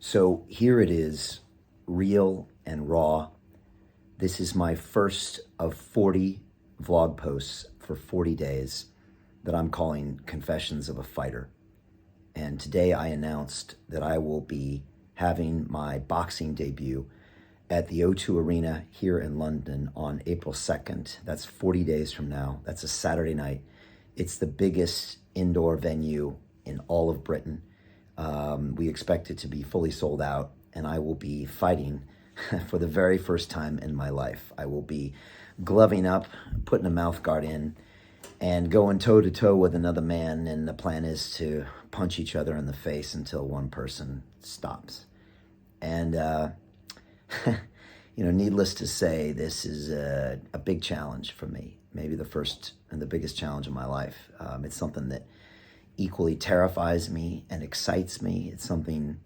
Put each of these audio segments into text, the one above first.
So here it is, real and raw. This is my first of 40 vlog posts for 40 days that I'm calling Confessions of a Fighter. And today I announced that I will be having my boxing debut at the O2 Arena here in London on April 2nd. That's 40 days from now. That's a Saturday night. It's the biggest indoor venue in all of Britain. We expect it to be fully sold out, and I will be fighting for the very first time in my life. I will be gloving up, putting a mouth guard in, and going toe to toe with another man. And the plan is to punch each other in the face until one person stops. And, needless to say, this is a big challenge for me. Maybe the first and the biggest challenge of my life. It's something that equally terrifies me and excites me. It's something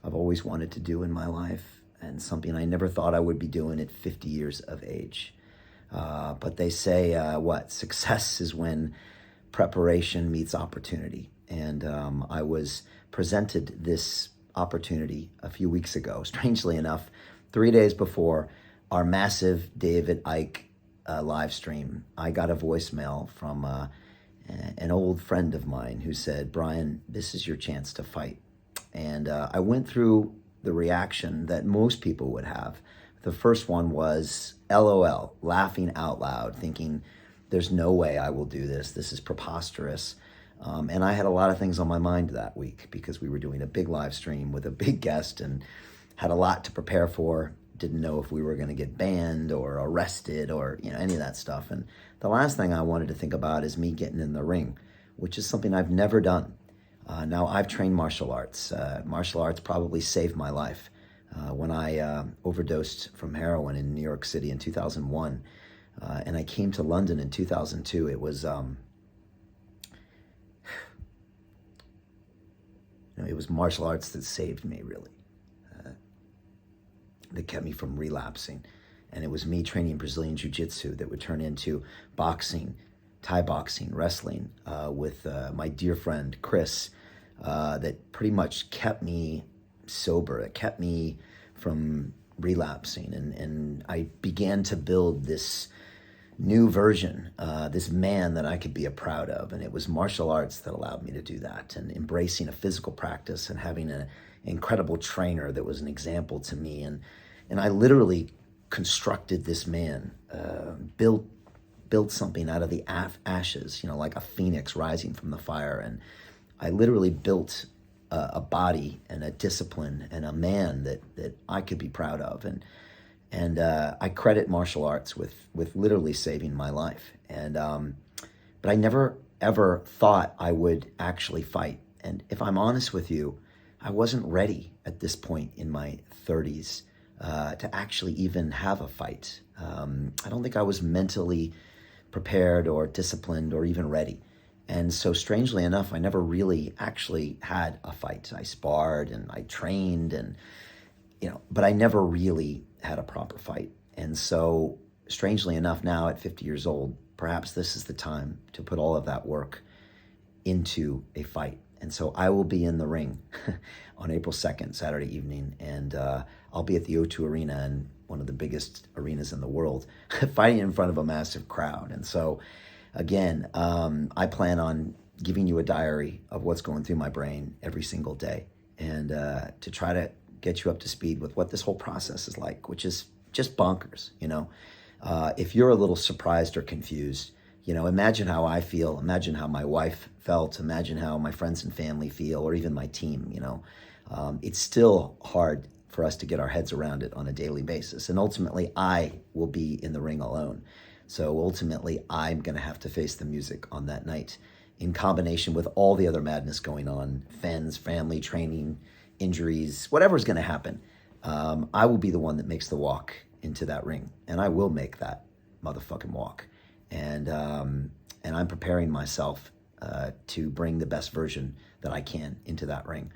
I've always wanted to do in my life, and something I never thought I would be doing at 50 years of age. But they say, success is when preparation meets opportunity. And I was presented this opportunity a few weeks ago, strangely enough, 3 days before our massive David Icke live stream. I got a voicemail from an old friend of mine who said, "Brian, this is your chance to fight." And I went through the reaction that most people would have. The first one was LOL, laughing out loud, thinking, there's no way I will do this. This is preposterous. And I had a lot of things on my mind that week because we were doing a big live stream with a big guest and had a lot to prepare for. Didn't know if we were going to get banned or arrested or any of that stuff. And the last thing I wanted to think about is me getting in the ring, which is something I've never done. Now, I've trained martial arts. Martial arts probably saved my life. When I overdosed from heroin in New York City in 2001, and I came to London in 2002, it was martial arts that saved me, really. That kept me from relapsing. And it was me training Brazilian Jiu-Jitsu that would turn into boxing, Thai boxing, wrestling with my dear friend Chris, that pretty much kept me sober. It kept me from relapsing. And I began to build this new version, this man that I could be proud of. And it was martial arts that allowed me to do that, and embracing a physical practice and having an incredible trainer that was an example to me. And I literally constructed this man, built something out of the ashes, like a phoenix rising from the fire. And I literally built a body and a discipline and a man that I could be proud of. And I credit martial arts with literally saving my life. And but I never ever thought I would actually fight. And if I'm honest with you, I wasn't ready at this point in my 30s to actually even have a fight. I don't think I was mentally prepared or disciplined or even ready. And so strangely enough, I never really actually had a fight. I sparred and I trained but I never really had a proper fight. And so strangely enough, now at 50 years old, perhaps this is the time to put all of that work into a fight. And so I will be in the ring on April 2nd, Saturday evening, and I'll be at the O2 Arena, in one of the biggest arenas in the world, fighting in front of a massive crowd. And so, again, I plan on giving you a diary of what's going through my brain every single day, and to try to get you up to speed with what this whole process is like, which is just bonkers. If you're a little surprised or confused, imagine how I feel, imagine how my wife felt, imagine how my friends and family feel, or even my team. It's still hard for us to get our heads around it on a daily basis. And ultimately, I will be in the ring alone. So ultimately, I'm going to have to face the music on that night, in combination with all the other madness going on, friends, family, training, injuries, whatever's going to happen. I will be the one that makes the walk into that ring, and I will make that motherfucking walk. And I'm preparing myself to bring the best version that I can into that ring.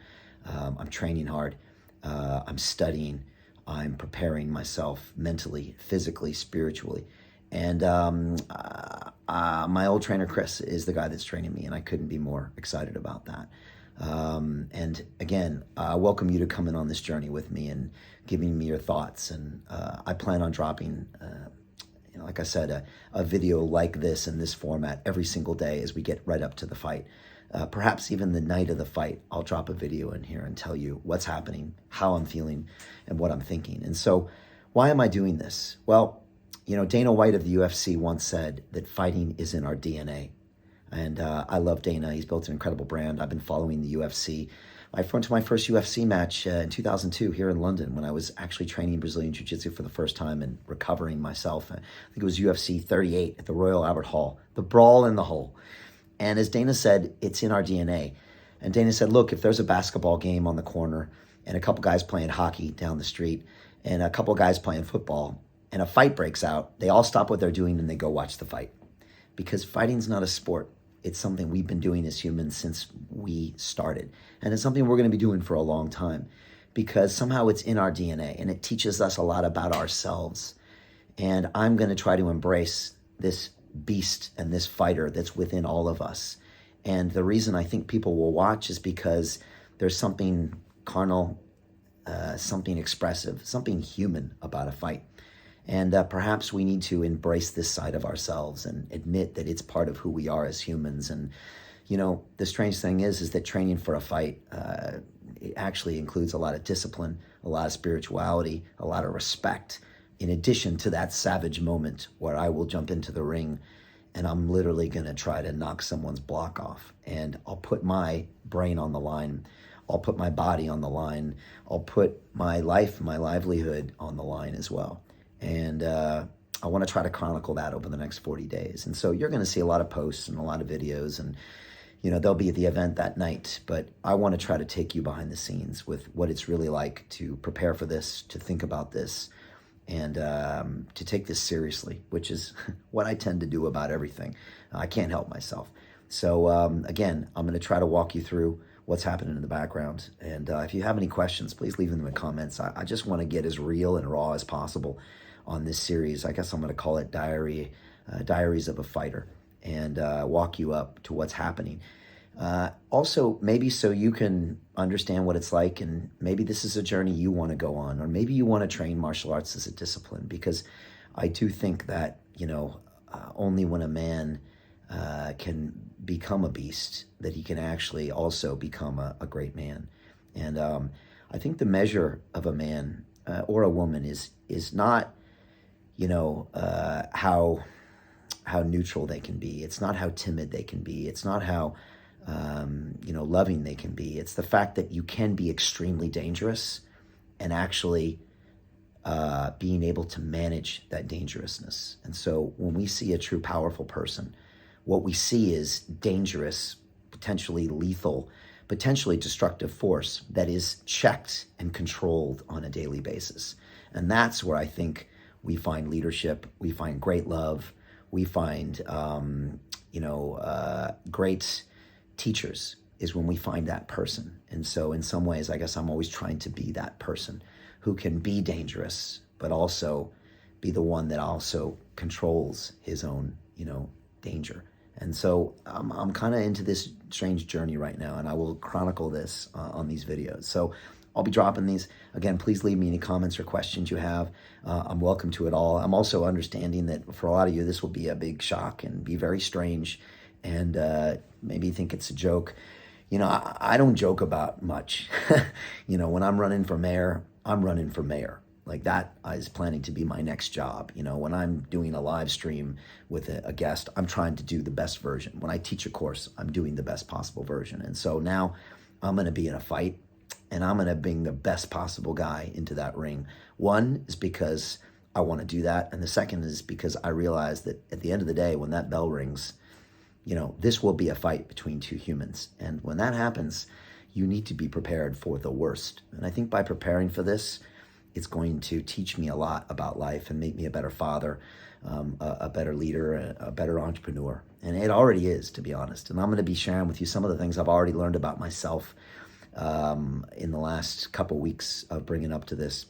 I'm training hard. I'm studying. I'm preparing myself mentally, physically, spiritually. And my old trainer, Chris, is the guy that's training me, and I couldn't be more excited about that. And again, I welcome you to come in on this journey with me and giving me your thoughts. And I plan on dropping, like I said, a video like this in this format every single day as we get right up to the fight. Perhaps even the night of the fight, I'll drop a video in here and tell you what's happening, how I'm feeling, and what I'm thinking. And so why am I doing this? Well, Dana White of the UFC once said that fighting is in our DNA. And I love Dana. He's built an incredible brand. I've been following the UFC. I went to my first UFC match in 2002 here in London when I was actually training Brazilian Jiu-Jitsu for the first time and recovering myself. I think it was UFC 38 at the Royal Albert Hall, the Brawl in the Hole. And as Dana said, it's in our DNA. And Dana said, look, if there's a basketball game on the corner and a couple guys playing hockey down the street and a couple guys playing football and a fight breaks out, they all stop what they're doing and they go watch the fight. Because fighting's not a sport. It's something we've been doing as humans since we started. And it's something we're going to be doing for a long time because somehow it's in our DNA and it teaches us a lot about ourselves. And I'm going to try to embrace this beast and this fighter that's within all of us. And the reason I think people will watch is because there's something carnal, something expressive, something human about a fight. And perhaps we need to embrace this side of ourselves and admit that it's part of who we are as humans. And, the strange thing is that training for a fight, it actually includes a lot of discipline, a lot of spirituality, a lot of respect, in addition to that savage moment where I will jump into the ring and I'm literally going to try to knock someone's block off. And I'll put my brain on the line. I'll put my body on the line. I'll put my life, my livelihood on the line as well. And I want to try to chronicle that over the next 40 days. And so you're going to see a lot of posts and a lot of videos, and they'll be at the event that night. But I want to try to take you behind the scenes with what it's really like to prepare for this, to think about this, and to take this seriously, which is what I tend to do about everything. I can't help myself. So again, I'm going to try to walk you through what's happening in the background. And if you have any questions, please leave them in the comments. I just want to get as real and raw as possible on this series. I guess I'm going to call it Diaries of a Fighter, and walk you up to what's happening. Also, maybe so you can understand what it's like, and maybe this is a journey you want to go on, or maybe you want to train martial arts as a discipline, because I do think that, only when a man can become a beast, that he can actually also become a great man. And I think the measure of a man or a woman is not, how neutral they can be. It's not how timid they can be. It's not how loving they can be. It's the fact that you can be extremely dangerous and actually being able to manage that dangerousness. And so when we see a true powerful person, what we see is dangerous, potentially lethal, potentially destructive force that is checked and controlled on a daily basis. And that's where I think we find leadership, we find great love, we find, great teachers, is when we find that person. And so in some ways, I guess I'm always trying to be that person who can be dangerous, but also be the one that also controls his own, danger. And so I'm kind of into this strange journey right now, and I will chronicle this on these videos. So I'll be dropping these. Again, please leave me any comments or questions you have. I'm welcome to it all. I'm also understanding that for a lot of you, this will be a big shock and be very strange, and maybe think it's a joke. I don't joke about much. When I'm running for mayor, I'm running for mayor. Like, that is planning to be my next job. When I'm doing a live stream with a guest, I'm trying to do the best version. When I teach a course, I'm doing the best possible version. And so now I'm going to be in a fight, and I'm going to bring the best possible guy into that ring. One is because I want to do that. And the second is because I realize that at the end of the day, when that bell rings, this will be a fight between two humans. And when that happens, you need to be prepared for the worst. And I think by preparing for this, it's going to teach me a lot about life and make me a better father, a better leader, a better entrepreneur. And it already is, to be honest. And I'm going to be sharing with you some of the things I've already learned about myself in the last couple weeks of bringing up to this.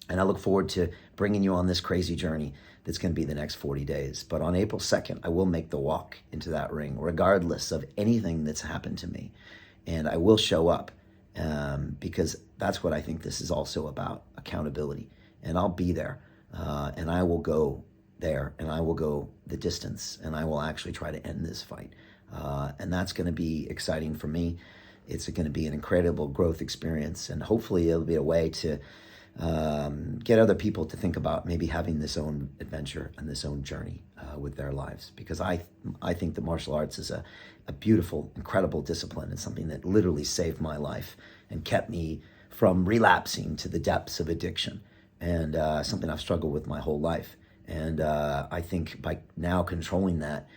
And I look forward to bringing you on this crazy journey that's going to be the next 40 days. But on April 2nd, I will make the walk into that ring, regardless of anything that's happened to me. and I will show up, because that's what I think this is also about, accountability. And I'll be there, and I will go there, and I will go the distance, and I will actually try to end this fight. And that's going to be exciting for me. It's going to be an incredible growth experience, and hopefully it'll be a way to get other people to think about maybe having this own adventure and this own journey with their lives. Because I think the martial arts is a beautiful, incredible discipline. It's something that literally saved my life and kept me from relapsing to the depths of addiction, and something I've struggled with my whole life. And I think by now controlling that,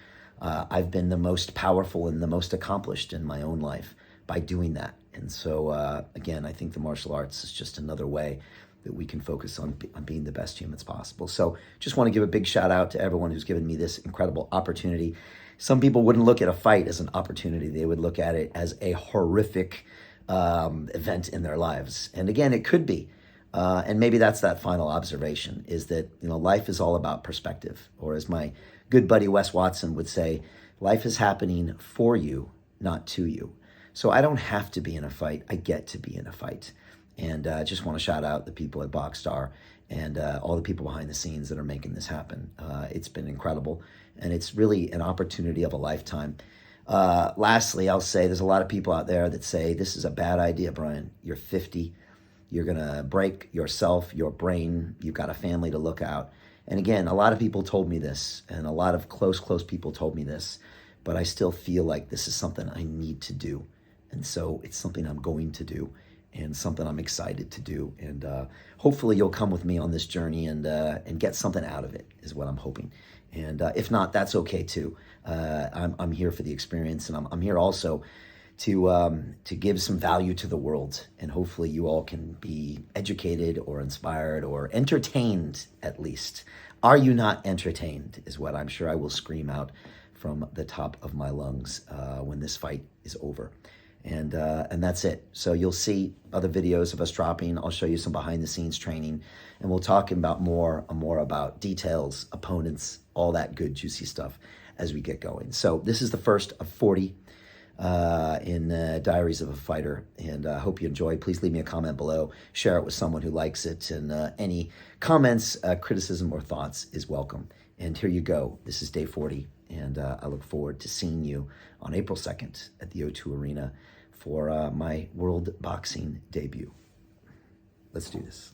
I've been the most powerful and the most accomplished in my own life by doing that. And so, again, I think the martial arts is just another way that we can focus on being the best humans possible. So just want to give a big shout out to everyone who's given me this incredible opportunity. Some people wouldn't look at a fight as an opportunity. They would look at it as a horrific event in their lives. And again, it could be. And maybe that's that final observation, is that, life is all about perspective. Or as my good buddy Wes Watson would say, life is happening for you, not to you. So I don't have to be in a fight. I get to be in a fight. And I just want to shout out the people at Boxstar and all the people behind the scenes that are making this happen. It's been incredible, and it's really an opportunity of a lifetime. Lastly, I'll say there's a lot of people out there that say, this is a bad idea, Brian. You're 50. You're going to break yourself, your brain. You've got a family to look out. And again, a lot of people told me this, and a lot of close people told me this, but I still feel like this is something I need to do. And so it's something I'm going to do, and something I'm excited to do. And hopefully you'll come with me on this journey and get something out of it, is what I'm hoping. And if not, that's okay too. I'm here for the experience, and I'm here also to give some value to the world. And hopefully you all can be educated or inspired or entertained, at least. Are you not entertained, is what I'm sure I will scream out from the top of my lungs when this fight is over. And that's it. So you'll see other videos of us dropping. I'll show you some behind the scenes training, and we'll talk about more about details, opponents, all that good juicy stuff as we get going. So this is the first of 40 in Diaries of a Fighter, and I hope you enjoy. Please leave me a comment below, share it with someone who likes it, and any comments, criticism, or thoughts is welcome. And here you go. This is day 40, and I look forward to seeing you on April 2nd at the O2 Arena for my world boxing debut. Let's do this.